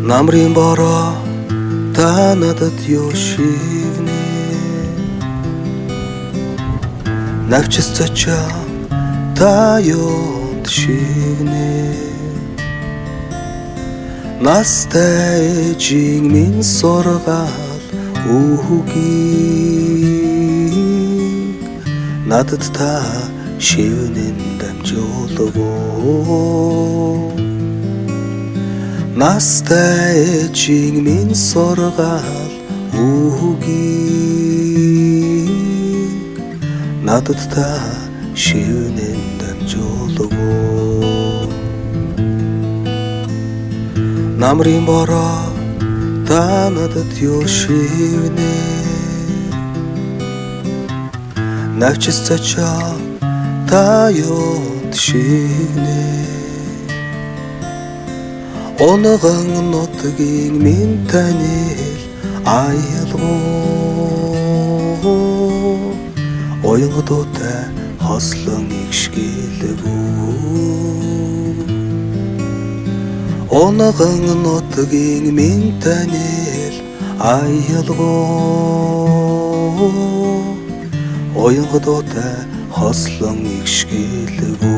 Намрын бороо та надад юу шивнэ Навчис цача та юунд шивнэ Настай ээжийн минь сургаал үхгийг надад та шивнэн дамжуулав Настай ээжийн минь сургаал үхгийг надад та шивнэн дамжуулав Намрын бороо та надад юу шивнэ Навчис цачаа та юунд шивнэ Онгон нутгийн минь танил аялгуу Оюнгодоотой хослон икшгэлгүй Онгон нутгийн минь танил аялгуу Оюнгодоотой хослон икшгэлгүй